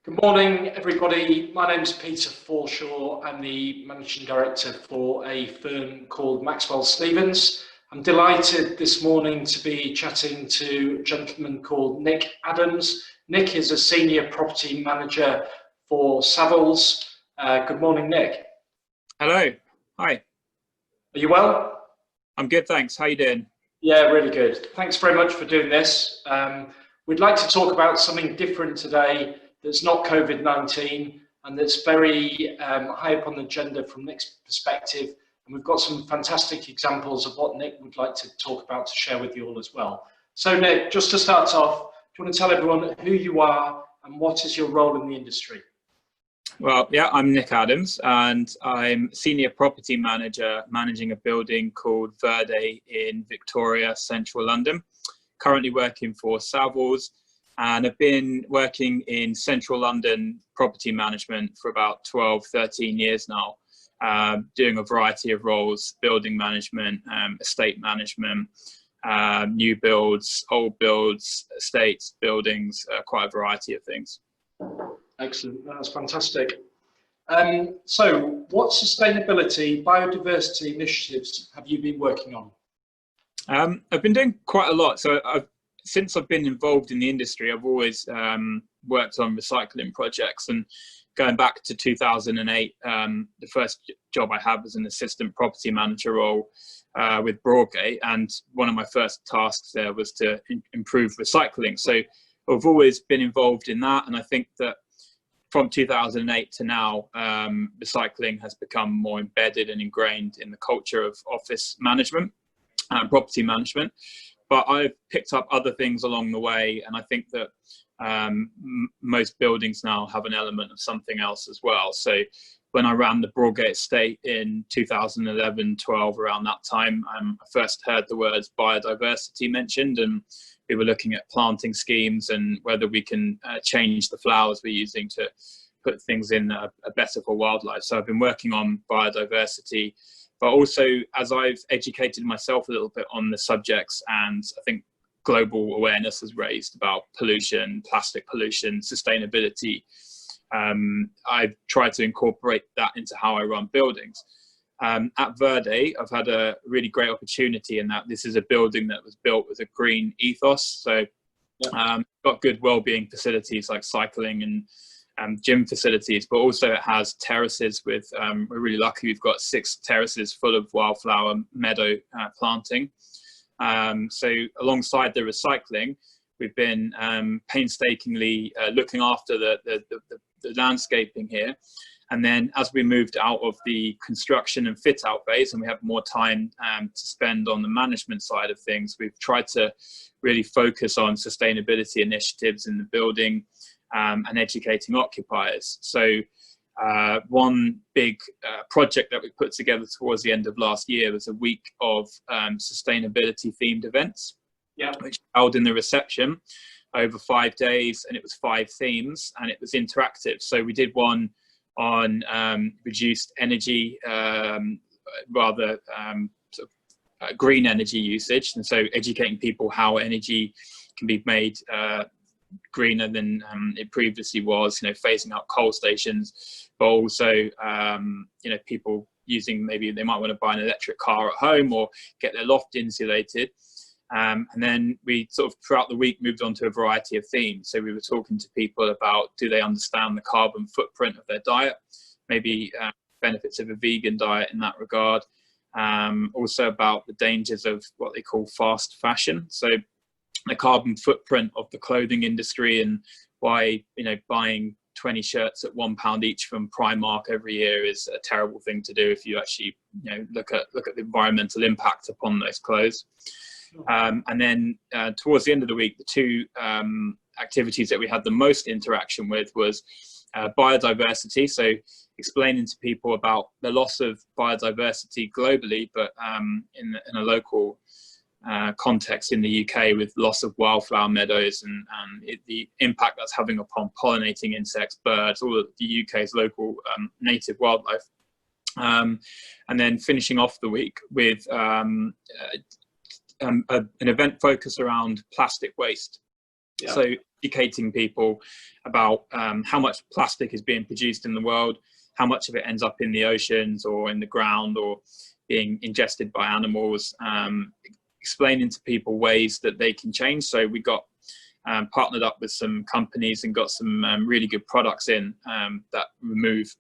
Good morning, everybody. My name is Peter Forshaw. I'm the Managing Director for a firm called Maxwell Stevens. I'm delighted this morning to be chatting to a gentleman called Nick Adams. Nick is a Senior Property Manager for Savills. Good morning, Nick. Hello. Hi. Are you well? I'm good, thanks. How you doing? Yeah, really good. Thanks very much for doing this. We'd like to talk about something different today that's not COVID-19 and that's very high up on the agenda from Nick's perspective. And we've got some fantastic examples of what Nick would like to talk about to share with you all as well. So Nick, just to start off, do you want to tell everyone who you are and what is your role in the industry? Well, yeah, I'm Nick Adams and I'm Senior Property Manager managing a building called Verde in Victoria, central London. Currently working for Savills. And I've been working in central London property management for about 12, 13 years now, doing a variety of roles: building management, estate management, new builds, old builds, estates, buildings, quite a variety of things. Excellent, that's fantastic. So what sustainability, biodiversity initiatives have you been working on? I've been doing quite a lot. So since I've been involved in the industry, I've always worked on recycling projects, and going back to 2008, the first job I had was an assistant property manager role with Broadgate, and one of my first tasks there was to improve recycling. So I've always been involved in that, and I think that from 2008 to now, recycling has become more embedded and ingrained in the culture of office management and property management. But I've picked up other things along the way, and I think that most buildings now have an element of something else as well. So when I ran the Broadgate estate in 2011-12, around that time, I first heard the words biodiversity mentioned, and we were looking at planting schemes and whether we can change the flowers we're using to put things in that are better for wildlife. So I've been working on biodiversity, but also as I've educated myself a little bit on the subjects, and I think global awareness has raised about pollution, plastic pollution, sustainability, I've tried to incorporate that into how I run buildings. At Verde, I've had a really great opportunity in that this is a building that was built with a green ethos. So got good well-being facilities like cycling and gym facilities, but also it has terraces with, we're really lucky, we've got 6 terraces full of wildflower meadow planting. So alongside the recycling, we've been painstakingly looking after the landscaping here. And then as we moved out of the construction and fit out phase and we have more time to spend on the management side of things, we've tried to really focus on sustainability initiatives in the building, and educating occupiers. So one big project that we put together towards the end of last year was a week of sustainability themed events, which held in the reception over 5 days, and it was 5 themes and it was interactive. So we did one on reduced energy, green energy usage, and so educating people how energy can be made greener than it previously was, phasing out coal stations, but also people using, maybe they might want to buy an electric car at home or get their loft insulated. And then we sort of throughout the week moved on to a variety of themes. So we were talking to people about, do they understand the carbon footprint of their diet, maybe benefits of a vegan diet in that regard, also about the dangers of what they call fast fashion, so the carbon footprint of the clothing industry, and why buying 20 shirts at £1 each from Primark every year is a terrible thing to do if you actually look at the environmental impact upon those clothes. And then towards the end of the week, the 2 activities that we had the most interaction with was biodiversity, so explaining to people about the loss of biodiversity globally, but in a local context in the UK, with loss of wildflower meadows and the impact that's having upon pollinating insects, birds, all of the UK's local native wildlife. And then finishing off the week with an event focused around plastic waste. Yeah. So educating people about how much plastic is being produced in the world, how much of it ends up in the oceans or in the ground or being ingested by animals, explaining to people ways that they can change. So we got partnered up with some companies and got some really good products in that remove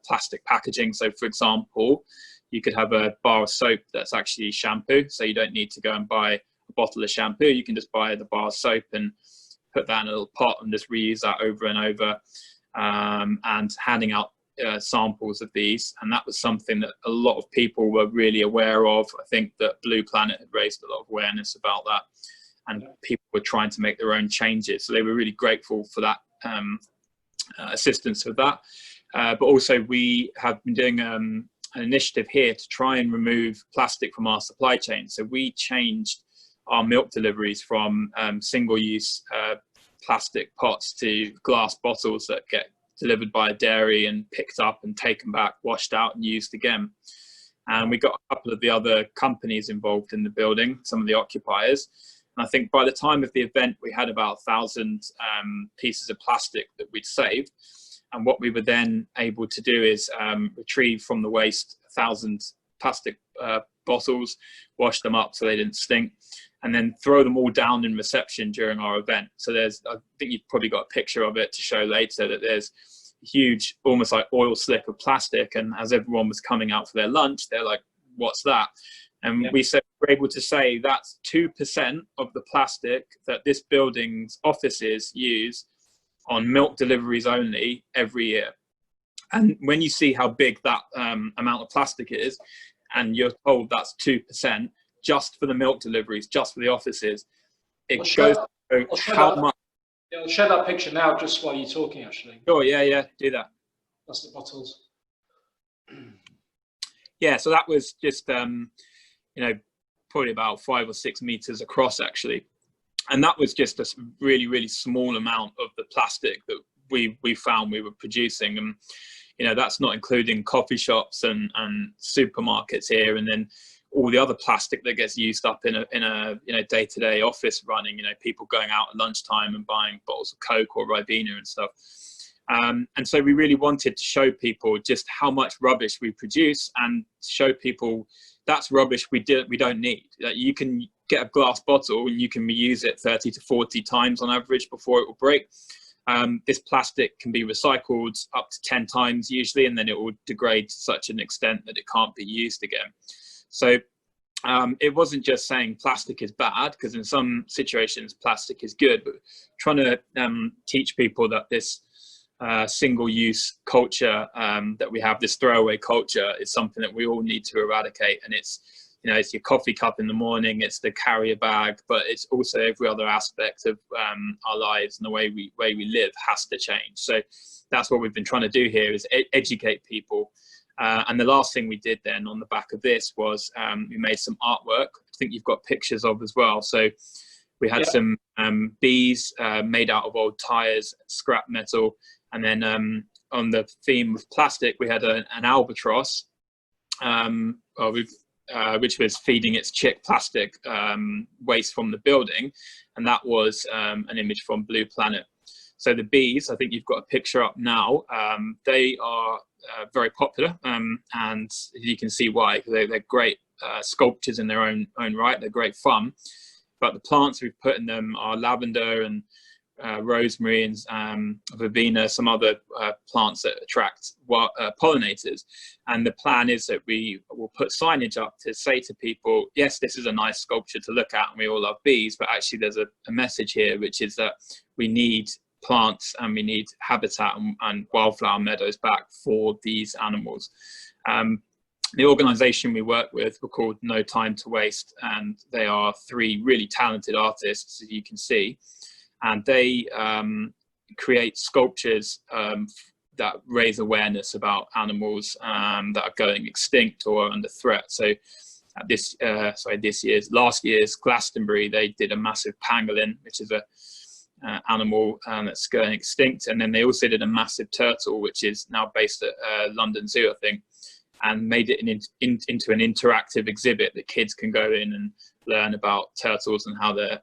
plastic packaging. So for example, you could have a bar of soap that's actually shampoo, so you don't need to go and buy a bottle of shampoo. You can just buy the bar of soap and put that in a little pot and just reuse that over and over, and handing out samples of these. And that was something that a lot of people were really aware of. I think that Blue Planet had raised a lot of awareness about that, and people were trying to make their own changes. So they were really grateful for that assistance with that. But also we have been doing an initiative here to try and remove plastic from our supply chain. So we changed our milk deliveries from single-use plastic pots to glass bottles that get delivered by a dairy and picked up and taken back, washed out and used again. And we got a couple of the other companies involved in the building, some of the occupiers. And I think by the time of the event, we had about 1,000 pieces of plastic that we'd saved. And what we were then able to do is retrieve from the waste 1,000 plastic bottles, wash them up so they didn't stink, and then throw them all down in reception during our event. So there's, I think you've probably got a picture of it to show later, that there's a huge, almost like oil slick of plastic. And as everyone was coming out for their lunch, they're like, what's that? And we were able to say that's 2% of the plastic that this building's offices use on milk deliveries only every year. And when you see how big that amount of plastic is, and you're told that's 2% just for the milk deliveries, just for the offices, it goes to how much. I'll share that picture now just while you're talking, actually. Oh, yeah, do that. Plastic bottles. Yeah, so that was just, probably about 5 or 6 meters across, actually. And that was just a really, really small amount of the plastic that we found we were producing. And, that's not including coffee shops and supermarkets here, and then all the other plastic that gets used up in a day-to-day office running, people going out at lunchtime and buying bottles of Coke or Ribena and stuff. And so we really wanted to show people just how much rubbish we produce, and show people that's rubbish we don't need. That you can get a glass bottle and you can reuse it 30 to 40 times on average before it will break. This plastic can be recycled up to 10 times usually, and then it will degrade to such an extent that it can't be used again. So it wasn't just saying plastic is bad, because in some situations plastic is good, but trying to teach people that this single-use culture that we have, this throwaway culture, is something that we all need to eradicate. And it's your coffee cup in the morning, it's the carrier bag, but it's also every other aspect of our lives, and the way we live has to change. So that's what we've been trying to do here, is educate people. And the last thing we did then on the back of this was we made some artwork. I think you've got pictures of as well. So we had some bees made out of old tires, scrap metal, and then on the theme of plastic, we had an albatross, which was feeding its chick plastic waste from the building, and that was an image from Blue Planet. So the bees, I think you've got a picture up now. They are very popular, and you can see why. They're great sculptures in their own right. They're great fun, but the plants we've put in them are lavender and rosemary and verbena, some other plants that attract pollinators. And the plan is that we will put signage up to say to people, yes, this is a nice sculpture to look at and we all love bees, but actually there's a message here, which is that we need plants and we need habitat and wildflower meadows back for these animals. The organisation we work with, we're called No Time to Waste, and they are 3 really talented artists, as you can see. And they create sculptures that raise awareness about animals that are going extinct or under threat. So at last year's Glastonbury, they did a massive pangolin, which is a animal that's going extinct. And then they also did a massive turtle, which is now based at London Zoo, I think, and made it into an interactive exhibit that kids can go in and learn about turtles and how they're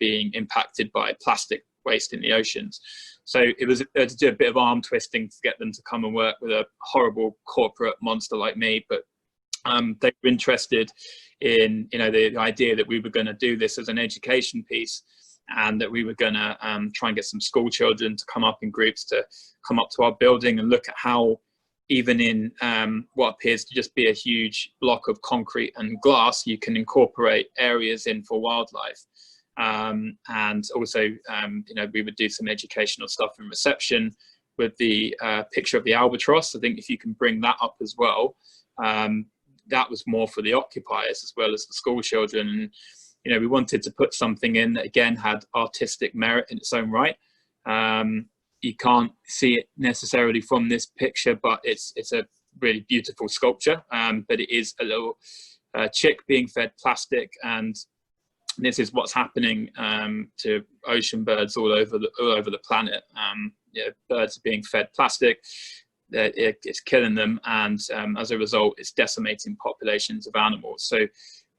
being impacted by plastic waste in the oceans. So it was to do a bit of arm twisting to get them to come and work with a horrible corporate monster like me, but they were interested in, you know, the idea that we were going to do this as an education piece, and that we were going to try and get some school children to come up in groups to come up to our building and look at how, even in what appears to just be a huge block of concrete and glass, you can incorporate areas in for wildlife. And also, you know, we would do some educational stuff in reception with the picture of the albatross. I think if you can bring that up as well, that was more for the occupiers as well as the school children. And, you know, we wanted to put something in that again had artistic merit in its own right. You can't see it necessarily from this picture, but it's a really beautiful sculpture. But it is a little chick being fed plastic, and this is what's happening to ocean birds all over the planet. You know, birds are being fed plastic. It's killing them, and as a result, it's decimating populations of animals. So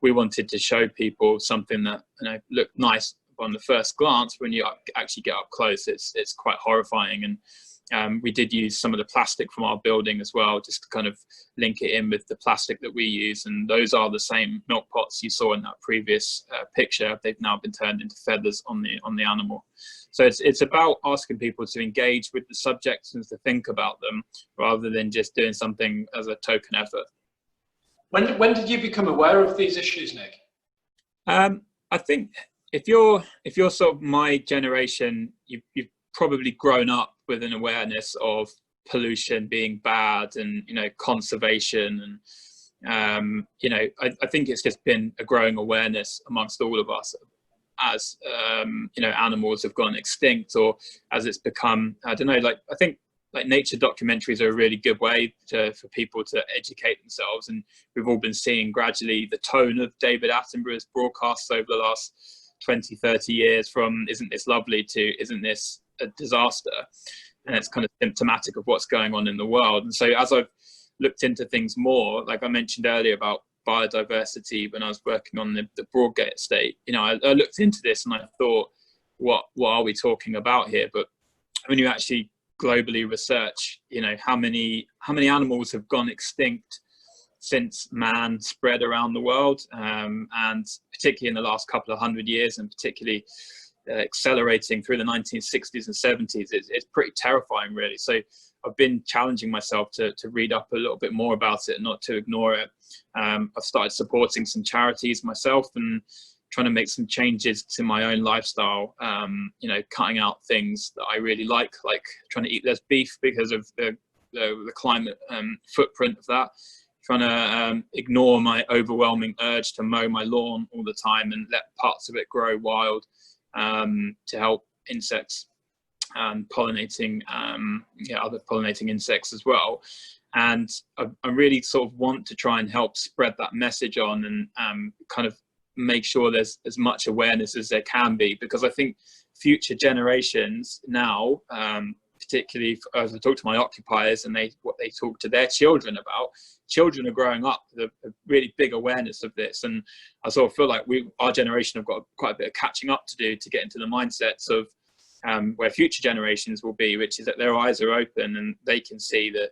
we wanted to show people something that, you know, looked nice on the first glance. When you actually get up close, it's quite horrifying. And we did use some of the plastic from our building as well, just to kind of link it in with the plastic that we use. And those are the same milk pots you saw in that previous picture. They've now been turned into feathers on the animal. So it's about asking people to engage with the subjects and to think about them, rather than just doing something as a token effort. When did you become aware of these issues, Nick? I think if you're sort of my generation, you've probably grown up with an awareness of pollution being bad, and, you know, conservation, and you know, I think it's just been a growing awareness amongst all of us as you know, animals have gone extinct, or as it's become, I don't know, like, I think like nature documentaries are a really good way for people to educate themselves. And we've all been seeing gradually the tone of David Attenborough's broadcasts over the last 20, 30 years, from "Isn't this lovely?" to "Isn't this a disaster?" And it's kind of symptomatic of what's going on in the world. And so as I've looked into things more, like I mentioned earlier about biodiversity when I was working on the Broadgate estate, you know, I looked into this and I thought, what are we talking about here? But when you actually globally research, you know, how many animals have gone extinct since man spread around the world, and particularly in the last couple of 100 years, and particularly accelerating through the 1960s and 70s, it's pretty terrifying, really. So I've been challenging myself to read up a little bit more about it and not to ignore it. I've started supporting some charities myself and trying to make some changes to my own lifestyle, you know, cutting out things that I really like trying to eat less beef because of the climate footprint of that, trying to ignore my overwhelming urge to mow my lawn all the time and let parts of it grow wild, to help insects and pollinating, other pollinating insects as well. And I really sort of want to try and help spread that message on, and kind of make sure there's as much awareness as there can be, because I think future generations now, particularly as I talk to my occupiers and what they talk to their children about, children are growing up with a really big awareness of this. And I sort of feel like our generation have got quite a bit of catching up to do to get into the mindsets of where future generations will be, which is that their eyes are open and they can see that,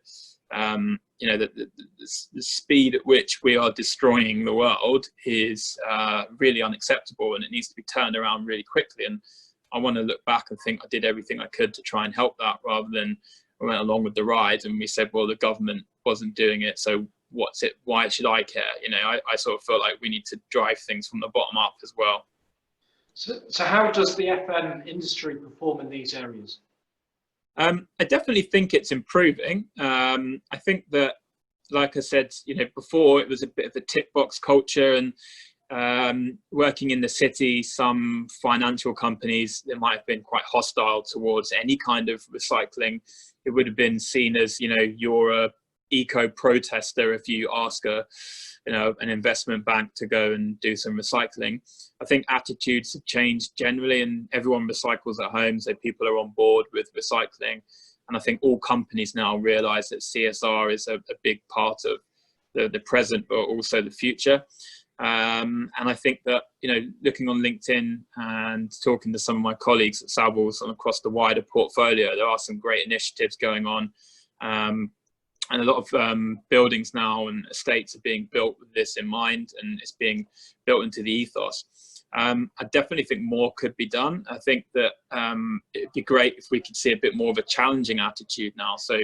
you know, that the speed at which we are destroying the world is really unacceptable, and it needs to be turned around really quickly. And I want to look back and think I did everything I could to try and help that, rather than I went along with the ride and we said, well, the government wasn't doing it, so what's it? Why should I care? You know, I sort of feel like we need to drive things from the bottom up as well. So how does the FM industry perform in these areas? I definitely think it's improving. I think that, like I said, you know, before it was a bit of a tick box culture, and working in the city, some financial companies that might have been quite hostile towards any kind of recycling. It would have been seen as, you know, you're a eco protester if you ask an investment bank to go and do some recycling. I think attitudes have changed generally, and everyone recycles at home, so people are on board with recycling. And I think all companies now realize that CSR is a big part of the present, but also the future. And I think that, looking on LinkedIn and talking to some of my colleagues at Savills and across the wider portfolio, there are some great initiatives going on. And a lot of buildings now and estates are being built with this in mind, and it's being built into the ethos. I definitely think more could be done. I think that it'd be great if we could see a bit more of a challenging attitude now. So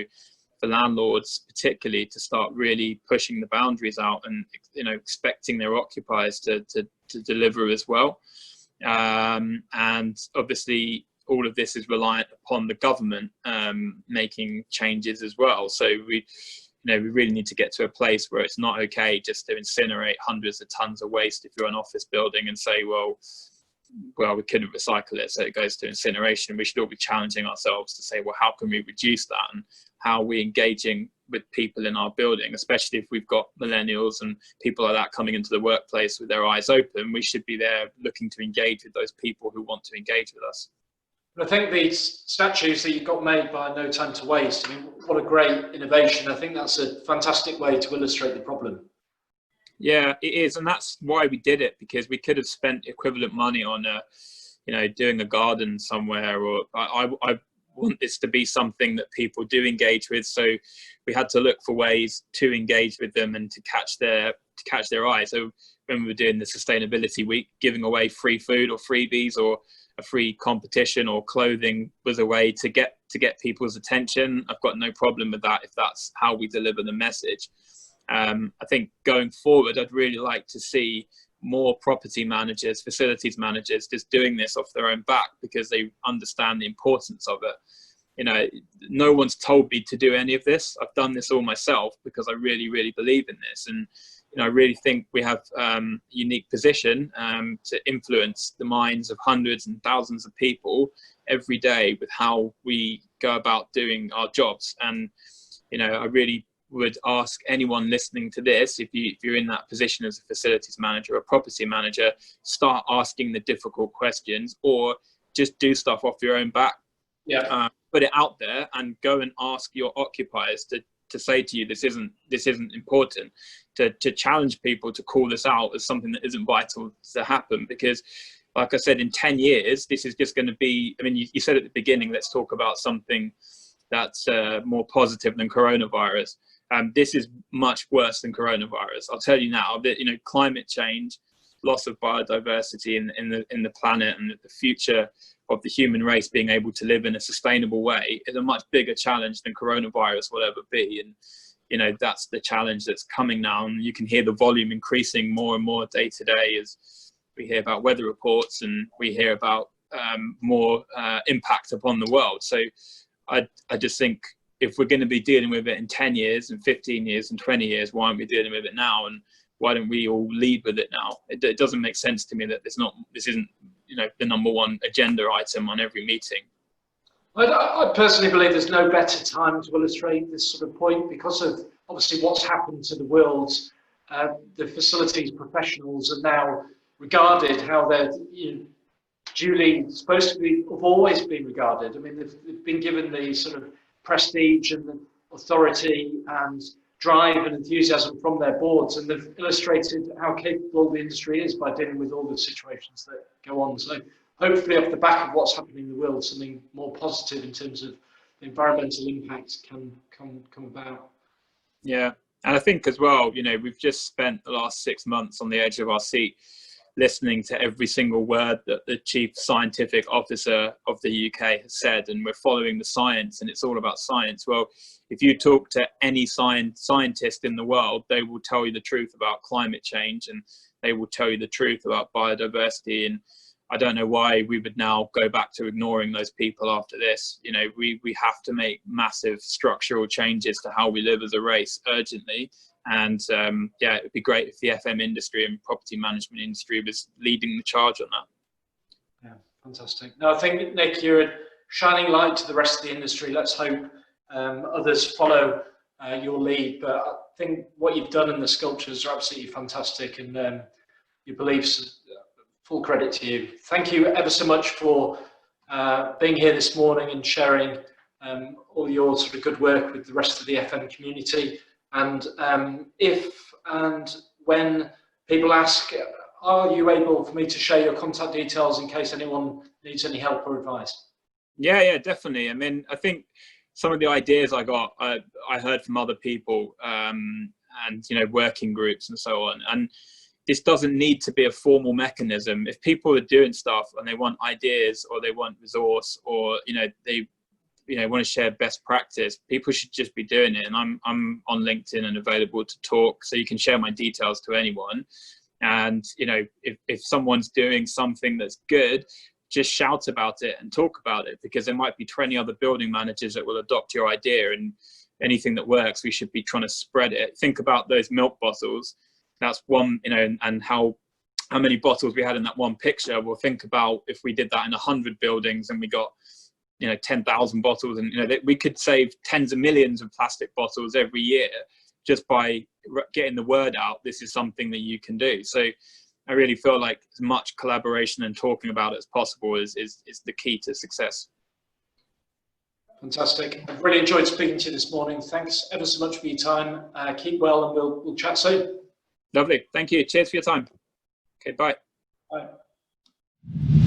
for landlords particularly to start really pushing the boundaries out and expecting their occupiers to deliver as well. And obviously all of this is reliant upon the government making changes as well. So we really need to get to a place where it's not okay just to incinerate hundreds of tons of waste if you're an office building and say, well, we couldn't recycle it, so it goes to incineration. We should all be challenging ourselves to say, well, how can we reduce that, and how are we engaging with people in our building, especially if we've got millennials and people like that coming into the workplace with their eyes open. We should be there looking to engage with those people who want to engage with us. I think these statues that you've got made by No Time to Waste, I mean, what a great innovation. I think that's a fantastic way to illustrate the problem. Yeah, it is, and that's why we did it, because we could have spent equivalent money on, doing a garden somewhere. Or I want this to be something that people do engage with. So we had to look for ways to engage with them and to catch their eye. So when we were doing the Sustainability Week, giving away free food or freebies or a free competition or clothing was a way to get people's attention. I've got no problem with that if that's how we deliver the message. I think going forward, I'd really like to see more property managers, facilities managers just doing this off their own back because they understand the importance of it. No one's told me to do any of this. I've done this all myself because I really, really believe in this. And I really think we have a unique position to influence the minds of hundreds and thousands of people every day with how we go about doing our jobs. And, I really would ask anyone listening to this, if you're in that position as a facilities manager or property manager, start asking the difficult questions, or just do stuff off your own back. Yeah. Put it out there and go and ask your occupiers to say to you, this isn't important, to challenge people to call this out as something that isn't vital to happen. Because like I said, in 10 years, this is just going to be, you said at the beginning, let's talk about something that's more positive than coronavirus. This is much worse than coronavirus. I'll tell you now that, climate change, loss of biodiversity in the planet, and the future of the human race being able to live in a sustainable way is a much bigger challenge than coronavirus will ever be. And, that's the challenge that's coming now. And you can hear the volume increasing more and more day to day as we hear about weather reports and we hear about more impact upon the world. So I just think, if we're going to be dealing with it in 10 years and 15 years and 20 years, why aren't we dealing with it now? And why don't we all lead with it now? It doesn't make sense to me that this isn't, the number one agenda item on every meeting. I personally believe there's no better time to illustrate this sort of point because of obviously what's happened to the world. The facilities professionals are now regarded how they're duly supposed to be, have always been regarded. They've been given the sort of prestige and the authority and drive and enthusiasm from their boards, and they've illustrated how capable the industry is by dealing with all the situations that go on. So hopefully off the back of what's happening in the world, something more positive in terms of the environmental impact can come about. Yeah, and I think as well, we've just spent the last 6 months on the edge of our seat listening to every single word that the chief scientific officer of the UK has said, and we're following the science, and it's all about science. Well, if you talk to any scientist in the world, they will tell you the truth about climate change, and they will tell you the truth about biodiversity. And I don't know why we would now go back to ignoring those people after this. We have to make massive structural changes to how we live as a race urgently. And it would be great if the FM industry and property management industry was leading the charge on that. Yeah, fantastic. No, I think, Nick, you're a shining light to the rest of the industry. Let's hope others follow your lead. But I think what you've done in the sculptures are absolutely fantastic, and your beliefs, full credit to you. Thank you ever so much for being here this morning and sharing all your sort of good work with the rest of the FM community. And if and when People ask, are you able for me to share your contact details in case anyone needs any help or advice? Yeah, definitely. I mean, I think some of the ideas I got, I heard from other people, and, you know, working groups and so on. And this doesn't need to be a formal mechanism. If people are doing stuff and they want ideas or they want resource, or, you know, they, you know, want to share best practice, people should just be doing it. And I'm on LinkedIn and available to talk, so you can share my details to anyone. And, you know, if someone's doing something that's good, just shout about it and talk about it, because there might be 20 other building managers that will adopt your idea, and anything that works, we should be trying to spread it. Think about those milk bottles. That's one, you know, and how many bottles we had in that one picture. We'll think about if we did that in 100 buildings and we got, you know, 10,000 bottles, and, you know, we could save tens of millions of plastic bottles every year just by getting the word out. This is something that you can do. So I really feel like as much collaboration and talking about it as possible is the key to success. Fantastic. I've really enjoyed speaking to you this morning. Thanks ever so much for your time. Keep well, and we'll chat soon. Lovely. Thank you. Cheers for your time. Okay, bye. Bye.